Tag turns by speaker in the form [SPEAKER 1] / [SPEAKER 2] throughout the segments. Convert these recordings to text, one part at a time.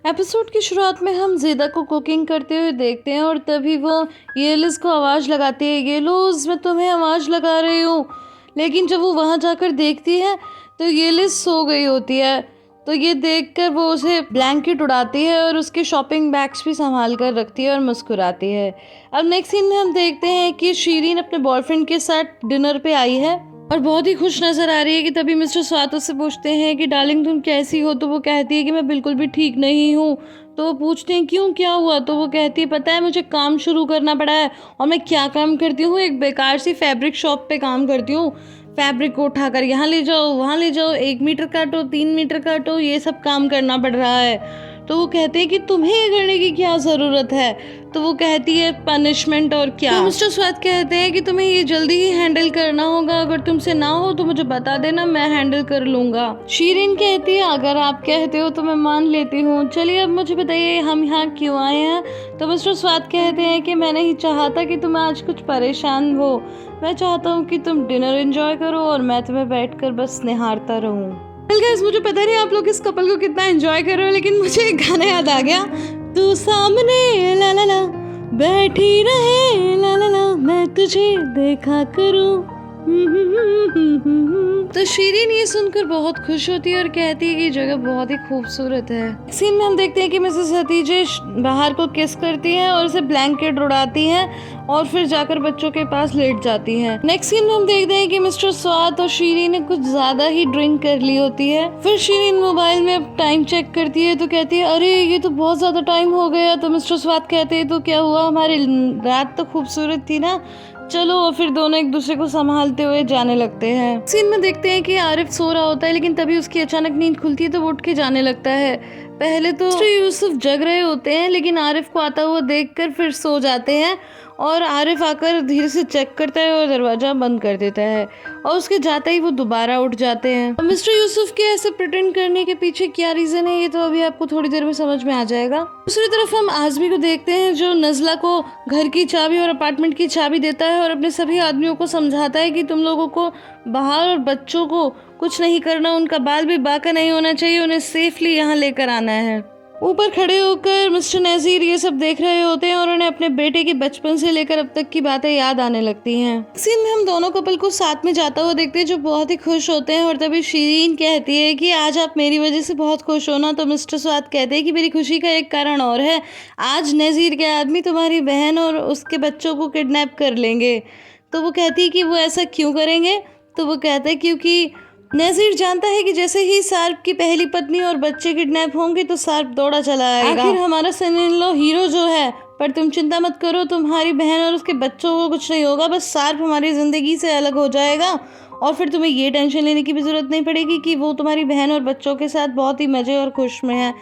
[SPEAKER 1] Episode की शुरुआत में हम ज़ेदा को कुकिंग करते हुए देखते हैं और तभी वो येलिस को आवाज़ लगाती है, येलिस मैं तुम्हें आवाज़ लगा रही हूँ। लेकिन जब वो वहाँ जाकर देखती है तो येलिस सो गई होती है। तो ये देखकर वो उसे ब्लैंकेट उड़ाती है और उसके शॉपिंग बैग्स भी संभाल कर रखती है और मुस्कुराती है। अब नेक्स्ट सीन में हम देखते हैं कि शीरीन अपने बॉयफ्रेंड के साथ डिनर पे आई है और बहुत ही खुश नजर आ रही है कि तभी मिस्टर स्वात उससे पूछते हैं कि डार्लिंग तुम कैसी हो। तो वो कहती है कि मैं बिल्कुल भी ठीक नहीं हूँ। तो वो पूछते हैं क्यों, क्या हुआ। तो वो कहती है पता है मुझे काम शुरू करना पड़ा है। और मैं क्या काम करती हूँ, एक बेकार सी फैब्रिक शॉप पे काम करती हूँ। फैब्रिक को उठाकर यहाँ ले जाओ, वहाँ ले जाओ, 1 मीटर काटो, 3 मीटर काटो, ये सब काम करना पड़ रहा है। तो वो कहते हैं कि तुम्हें ये करने की क्या ज़रूरत है। तो वो कहती है पनिशमेंट और क्या। तो मिस्टर स्वात कहते हैं कि तुम्हें ये जल्दी ही हैंडल करना होगा, अगर तुमसे ना हो तो मुझे बता देना, मैं हैंडल कर लूँगा। शीरीन कहती है अगर आप कहते हो तो मैं मान लेती हूँ, चलिए अब मुझे बताइए हम यहाँ क्यों आए हैं। तो मिस्टर स्वात कहते हैं कि मैंने ही चाहा था कि तुम आज कुछ परेशान हो। मैं चाहता हूँ कि तुम डिनर एंजॉय करो और मैं तुम्हें बैठकर बस निहारता रहूँ। गाइस मुझे पता नहीं आप लोग इस कपल को कितना एंजॉय कर रहे हो, लेकिन मुझे एक गाना याद आ गया। तू सामने ला ला ला बैठी रहे ला ला ला, मैं तुझे देखा करूं। तो शीरीन ये सुनकर बहुत खुश होती है और कहती है कि जगह बहुत ही खूबसूरत है। सीन में हम देखते हैं कि मिसेस हतीजे बाहर को किस करती है और उसे ब्लैंकेट उड़ाती है और फिर जाकर बच्चों के पास लेट जाती है। नेक्स्ट सीन में हम देखते हैं कि मिस्टर स्वात और शीरीन ने कुछ ज्यादा ही ड्रिंक कर ली होती है। फिर शीरीन मोबाइल में टाइम चेक करती है तो कहती है अरे ये तो बहुत ज्यादा टाइम हो गया। तो मिस्टर स्वात कहते हैं तो क्या हुआ, हमारी रात तो खूबसूरत थी ना, चलो। और फिर दोनों एक दूसरे को संभालते हुए जाने लगते हैं। सीन में देखते हैं कि आरिफ सो रहा होता है, लेकिन तभी उसकी अचानक नींद खुलती है तो वो उठ के जाने लगता है। पहले तो यूसुफ जग रहे होते हैं, लेकिन आरिफ को आता हुआ देखकर फिर सो जाते हैं और आरिफ आकर धीरे से चेक करता है और दरवाजा बंद कर देता है और उसके जाते ही वो दोबारा उठ जाते हैं। मिस्टर यूसुफ के ऐसे प्रिटेंड करने के पीछे क्या रीजन है ये तो अभी आपको थोड़ी देर में समझ में आ जाएगा। दूसरी तरफ हम आज़मी को देखते हैं जो नज़ला को घर की चाबी और अपार्टमेंट की चाबी देता है और अपने सभी आदमियों को समझाता है कि तुम लोगों को बाहर और बच्चों को कुछ नहीं करना, उनका बाल भी बाका नहीं होना चाहिए, उन्हें सेफली यहाँ लेकर आना है। ऊपर खड़े होकर मिस्टर नज़ीर ये सब देख रहे होते हैं और उन्हें अपने बेटे के बचपन से लेकर अब तक की बातें याद आने लगती हैं। सीन में हम दोनों कपल को साथ में जाता हुआ देखते हैं जो बहुत ही खुश होते हैं और तभी शीरीन कहती है कि आज आप मेरी वजह से बहुत खुश हो ना। तो मिस्टर स्वात कहते हैं कि मेरी खुशी का एक कारण और है, आज नज़ीर के आदमी तुम्हारी बहन और उसके बच्चों को किडनैप कर लेंगे। तो वो कहती है कि वो ऐसा क्यों करेंगे। तो वो कहते हैं क्योंकि नज़ीर जानता है कि जैसे ही सार्प की पहली पत्नी और बच्चे किडनैप होंगे तो सार्प दौड़ा चला आएगा। आखिर हमारा सन इन लॉ हीरो जो है, पर तुम चिंता मत करो, तुम्हारी बहन और उसके बच्चों को कुछ नहीं होगा, बस सार्प हमारी ज़िंदगी से अलग हो जाएगा और फिर तुम्हें ये टेंशन लेने की भी ज़रूरत नहीं पड़ेगी कि वो तुम्हारी बहन और बच्चों के साथ बहुत ही मज़े और खुश में है।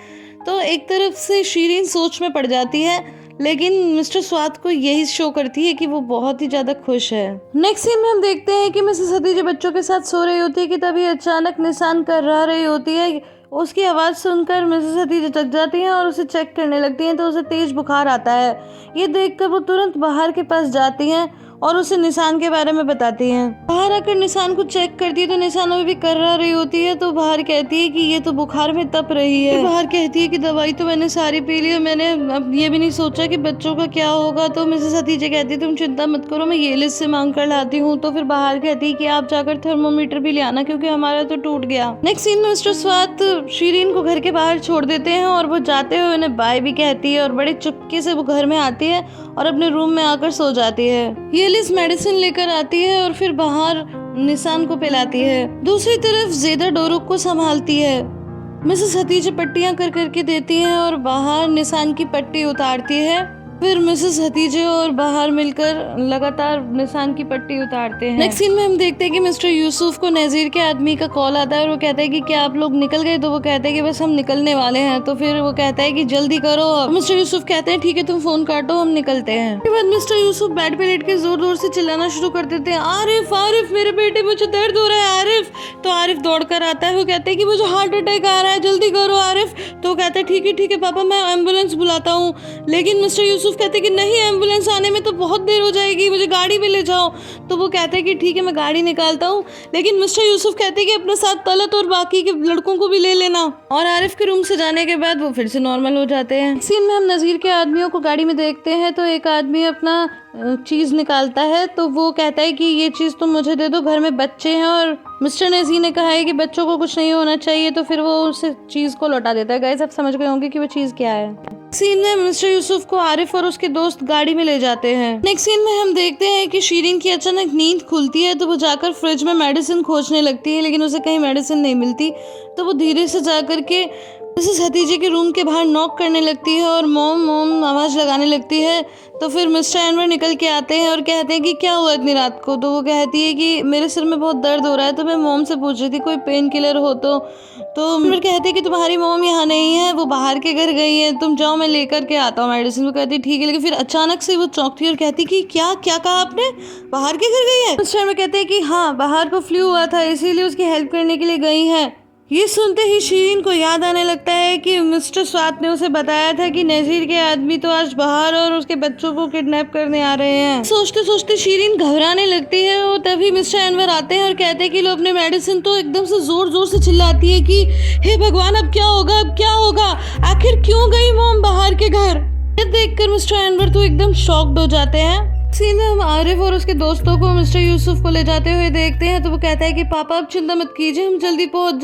[SPEAKER 1] तो एक तरफ से शीरीन सोच में पड़ जाती है, लेकिन मिस्टर स्वात को यही शो करती है कि वो बहुत ही ज्यादा खुश है। नेक्स्ट सीन में हम देखते हैं कि मिसेस हतीजे बच्चों के साथ सो रही होती है कि तभी अचानक निशान कर रही होती है। उसकी आवाज़ सुनकर मिसेस हतीजे जग जाती हैं और उसे चेक करने लगती हैं तो उसे तेज बुखार आता है। ये देखकर वो तुरंत बाहर के पास जाती हैं और उसे निशान के बारे में बताती हैं। बाहर आकर निशान को चेक करती है तो निशान अभी भी कर रही होती है। तो बाहर कहती है कि ये तो बुखार में तप रही है। बाहर कहती है कि दवाई तो मैंने सारी पी ली, मैंने अब ये भी नहीं सोचा कि बच्चों का क्या होगा। तो मिसेस हतीजे कहती है तुम चिंता मत करो, मैं येलिस से मांग कर लाती हूँ। तो फिर बाहर कहती है कि आप जाकर थर्मोमीटर भी ले आना क्योंकि हमारा तो टूट गया। नेक्स्ट सीन में मिस्टर स्वात शीरीन को घर के बाहर छोड़ देते हैं और वो जाते हुए उन्हें बाय भी कहती है और बड़े चुपके से वो घर में आती है और अपने रूम में आकर सो जाती है। येलिस मेडिसिन लेकर आती है और फिर बाहर निशान को पिलाती है। दूसरी तरफ ज़ेदा डोरुक को संभालती है। मिसेस हतीजे पट्टियां कर करके देती हैं और बाहर निशान की पट्टी उतारती है। फिर मिसेस हतीजे और बाहर मिलकर लगातार निशान की पट्टी उतारते हैं। नेक्स्ट सीन में हम देखते हैं कि मिस्टर यूसुफ को नज़ीर के आदमी का कॉल आता है और वो कहता है कि क्या आप लोग निकल गए। तो वो कहते हैं कि बस हम निकलने वाले हैं। तो फिर वो कहता है कि जल्दी करो। मिस्टर यूसुफ कहते हैं ठीक है तुम फोन काटो, हम निकलते हैं। उसके बाद मिस्टर यूसुफ बेड पे लेट के जोर जोर से चिल्लाना शुरू कर देते हैं, आरिफ आरिफ मेरे बेटे मुझे दर्द हो रहा है, आरिफ तो आरिफ दौड़कर आता है। वो कहते हैं कि मुझे हार्ट अटैक आ रहा है, जल्दी करो आरिफ। तो वो कहता है ठीक है पापा, मैं एम्बुलेंस बुलाता हूँ। लेकिन मिस्टर यूसुफ कहते हैं कि नहीं, एम्बुलेंस आने में तो बहुत देर हो जाएगी, मुझे गाड़ी में ले जाओ। तो वो कहते हैं कि ठीक है, मैं गाड़ी निकालता हूँ। लेकिन मिस्टर यूसुफ कहते हैं कि अपने साथ तलत और बाकी के लड़कों को भी ले लेना। और आरिफ के रूम से जाने के बाद वो फिर से नॉर्मल हो जाते हैं। सीन में हम नज़ीर के आदमियों को गाड़ी में देखते हैं। तो एक आदमी अपना चीज़ निकालता है, तो वो कहता है कि ये चीज़ तुम मुझे दे दो, घर में बच्चे हैं और मिस्टर नज़ीर ने कहा है कि बच्चों को कुछ नहीं होना चाहिए। तो फिर वो उस चीज़ को लौटा देता है। गाइस, आप समझ गए होंगे कि वो चीज़ क्या है। सीन में मिस्टर यूसुफ को आरिफ और उसके दोस्त गाड़ी में ले जाते हैं। नेक्स्ट सीन में हम देखते हैं कि शीरीन की अचानक नींद खुलती है। तो वो जाकर फ्रिज में मेडिसिन खोजने लगती है, लेकिन उसे कहीं मेडिसिन नहीं मिलती। तो वो धीरे से जाकर के मिसेस हतीजे के रूम के बाहर नॉक करने लगती है और मोम आवाज़ लगाने लगती है। तो फिर मिस्टर एनवर निकल के आते हैं और कहते हैं कि क्या हुआ इतनी रात को। तो वो कहती है कि मेरे सिर में बहुत दर्द हो रहा है, तो मैं मोम से पूछ रही थी कोई पेन किलर हो तो एनवर कहते हैं कि तुम्हारी मोम यहाँ नहीं है, वो बाहर के घर गई है, तुम जाओ मैं लेकर के आता हूँ मेडिसिन। वो कहती है ठीक है। लेकिन फिर अचानक से वो चौंकती है और कहती कि क्या कहा आपने, बाहर के घर गई है। मिस्टर एनवर कहते हैं कि हाँ, बाहर को फ्लू हुआ था, इसीलिए उसकी हेल्प करने के लिए गई है। ये सुनते ही शीरीन को याद आने लगता है कि मिस्टर स्वात ने उसे बताया था कि नज़ीर के आदमी तो आज बाहर और उसके बच्चों को किडनैप करने आ रहे हैं। सोचते सोचते शीरीन घबराने लगती है और तभी मिस्टर एनवर आते हैं और कहते हैं कि लो अपने मेडिसिन। तो एकदम से जोर से चिल्लाती है कि हे भगवान, अब क्या होगा, आखिर क्यों गई मोम बाहर के घर। देखकर मिस्टर एनवर तो एकदम शॉक्ड हो जाते हैं। सीन में हम आरिफ और उसके दोस्तों को मिस्टर यूसुफ को ले जाते हुए देखते हैं। तो वो कहता है कि पापा आप चिंता मत कीजिए, हम जल्दी पहुंच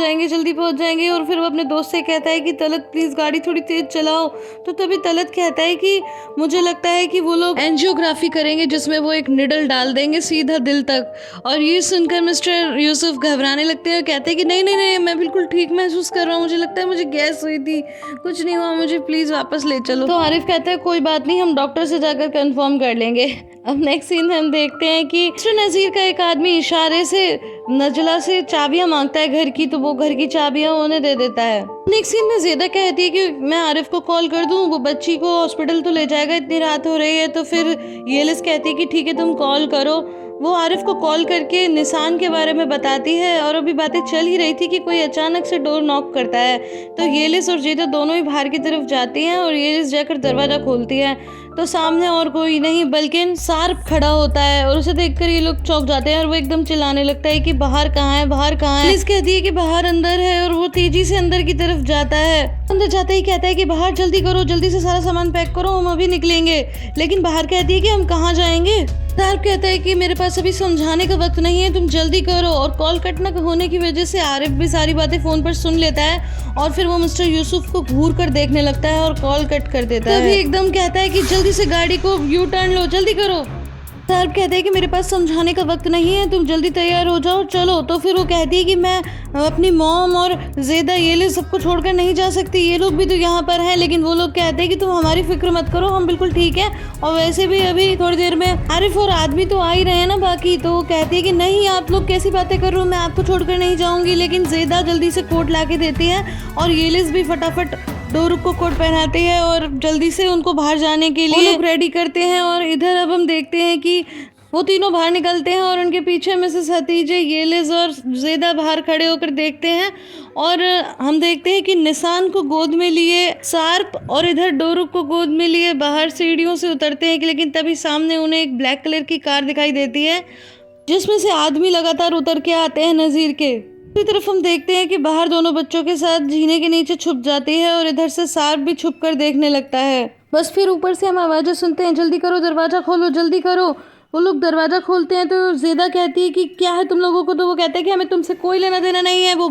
[SPEAKER 1] जाएंगे। और फिर वो अपने दोस्त से कहता है कि तलत प्लीज़ गाड़ी थोड़ी तेज चलाओ। तो तभी तलत कहता है कि मुझे लगता है कि वो लोग एंजियोग्राफी करेंगे, जिसमें वो एक निडल डाल देंगे सीधा दिल तक। और ये सुनकर मिस्टर यूसुफ घबराने लगते हैं और कहते हैं कि नहीं, मैं बिल्कुल ठीक महसूस कर रहा हूँ, मुझे लगता है मुझे गैस हुई थी, कुछ नहीं हुआ, मुझे प्लीज़ वापस ले चलो। तो आरिफ कहता है कोई बात नहीं, हम डॉक्टर से जाकर कंफर्म कर लेंगे। अब नेक्स्ट सीन में हम देखते हैं कि मिस्टर नज़ीर का एक आदमी इशारे से नजला से चाबियां मांगता है घर की। तो वो घर की चाबियां उन्हें दे देता है। नेक्स्ट सीन में ज़ेदा कहती है कि मैं आरिफ को कॉल कर दूं, वो बच्ची को हॉस्पिटल तो ले जाएगा, इतनी रात हो रही है। तो फिर येलिस कहती है कि ठीक है तुम कॉल करो। वो आरिफ को कॉल करके निशान के बारे में बताती है और अभी बातें चल ही रही थी कि कोई अचानक से डोर नॉक करता है। तो येलिस और ज़ेदा दोनों ही बाहर की तरफ जाती हैं और येलिस जाकर दरवाज़ा खोलती है। तो सामने और कोई नहीं बल्कि सार्प खड़ा होता है और उसे देखकर ये लोग चौंक जाते हैं और वो एकदम चिल्लाने लगता है कि बाहर कहाँ है। पुलिस कहती है कि बाहर अंदर है और वो तेजी से अंदर की तरफ जाता है। अंदर जाते ही कहता है कि बाहर जल्दी करो, जल्दी से सारा सामान पैक करो, हम अभी निकलेंगे। लेकिन बाहर कहती है कि हम कहाँ जाएंगे। सार्प कहता है कि मेरे पास अभी समझाने का वक्त नहीं है, तुम जल्दी करो। और कॉल कट न होने की वजह से आरिफ भी सारी बातें फोन पर सुन लेता है और फिर वो मिस्टर यूसुफ को घूर कर देखने लगता है और कॉल कट कर देता है। तभी एकदम कहता है कि जल्दी से गाड़ी को यू टर्न लो, जल्दी करो। सार्प कहते हैं कि मेरे पास समझाने का वक्त नहीं है, तुम जल्दी तैयार हो जाओ, चलो। तो फिर वो कहती है कि मैं अपनी मॉम और ज़ेदा ये लोग सबको छोड़कर नहीं जा सकती, ये लोग भी तो यहाँ पर हैं। लेकिन वो लोग कहते हैं कि तुम हमारी फिक्र मत करो, हम बिल्कुल ठीक है। और वैसे भी अभी थोड़ी देर में आरिफ और आदमी तो आ ही रहे हैं ना बाकी। तो वो कहती है कि नहीं, आप लोग कैसी बातें कर रहे हो, मैं आपको छोड़कर नहीं जाऊँगी। लेकिन ज़ेदा जल्दी से कोट ला के देती है और येलिस भी फटाफट डोरुक को कोट पहनाती है और जल्दी से उनको बाहर जाने के लिए लोग रेडी करते हैं। और इधर अब हम देखते हैं कि वो तीनों बाहर निकलते हैं और उनके पीछे मिसेस हतीजे, येलिस और ज़ेदा बाहर खड़े होकर देखते हैं। और हम देखते हैं कि निशान को गोद में लिए सार्प और इधर डोरुक को गोद में लिए बाहर सीढ़ियों से उतरते हैं। लेकिन तभी सामने उन्हें एक ब्लैक कलर की कार दिखाई देती है जिसमें से आदमी लगातार उतर के आते हैं नज़ीर के। दूसरी तरफ हम देखते हैं कि बाहर दोनों बच्चों के साथ जीने के नीचे छुप जाती है और इधर से सार्प भी छुप कर देखने लगता है। बस फिर ऊपर से हम आवाज़ें सुनते हैं, जल्दी करो दरवाज़ा खोलो, जल्दी करो। वो लोग दरवाज़ा खोलते हैं तो ज़ेदा कहती है कि क्या है तुम लोगों को। तो वो कहते हैं कि हमें तुमसे कोई लेना देना नहीं है, वो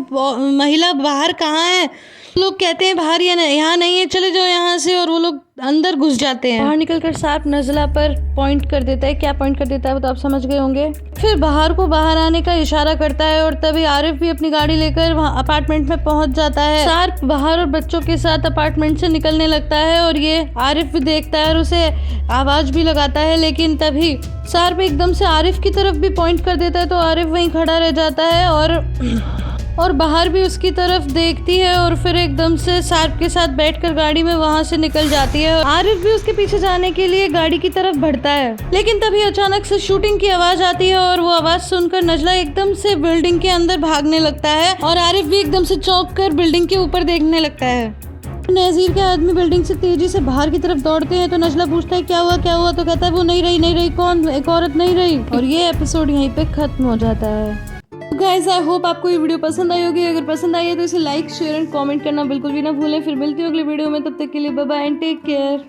[SPEAKER 1] महिला बाहर कहाँ है। लोग कहते हैं बाहर यहाँ नहीं है, चले जाओ यहाँ से। और वो लोग अंदर घुस जाते हैं। बाहर निकलकर सार्प नज़ला पर पॉइंट कर देता है। क्या पॉइंट कर देता है वो तो आप समझ गए होंगे। फिर बाहर आने का इशारा करता है और तभी आरिफ भी अपनी गाड़ी लेकर वहाँ अपार्टमेंट में पहुँच जाता है। सार्प बाहर और बच्चों के साथ अपार्टमेंट से निकलने लगता है और ये आरिफ भी देखता है और उसे आवाज़ भी लगाता है। लेकिन तभी सार्प एकदम से आरिफ की तरफ भी पॉइंट कर देता है तो आरिफ वहीं खड़ा रह जाता है और बाहर भी उसकी तरफ देखती है और फिर एकदम से सार्प के साथ बैठकर गाड़ी में वहां से निकल जाती है। आरिफ भी उसके पीछे जाने के लिए गाड़ी की तरफ बढ़ता है, लेकिन तभी अचानक से शूटिंग की आवाज आती है और वो आवाज सुनकर नजला एकदम से बिल्डिंग के अंदर भागने लगता है और आरिफ भी एकदम से चौंक कर बिल्डिंग के ऊपर देखने लगता है। नज़ीर के आदमी बिल्डिंग से तेजी से बाहर की तरफ दौड़ते हैं तो नजला पूछता है क्या हुआ, तो कहता है वो नहीं रही कौन, एक औरत नहीं रही। और ये एपिसोड यहीं पे खत्म हो जाता है। गाइस आई होप आपको ये वीडियो पसंद आई होगी। अगर पसंद आई है तो इसे लाइक शेयर एंड कमेंट करना बिल्कुल भी ना भूलें। फिर मिलती हूँ अगली वीडियो में, तब तक के लिए bye bye and take care.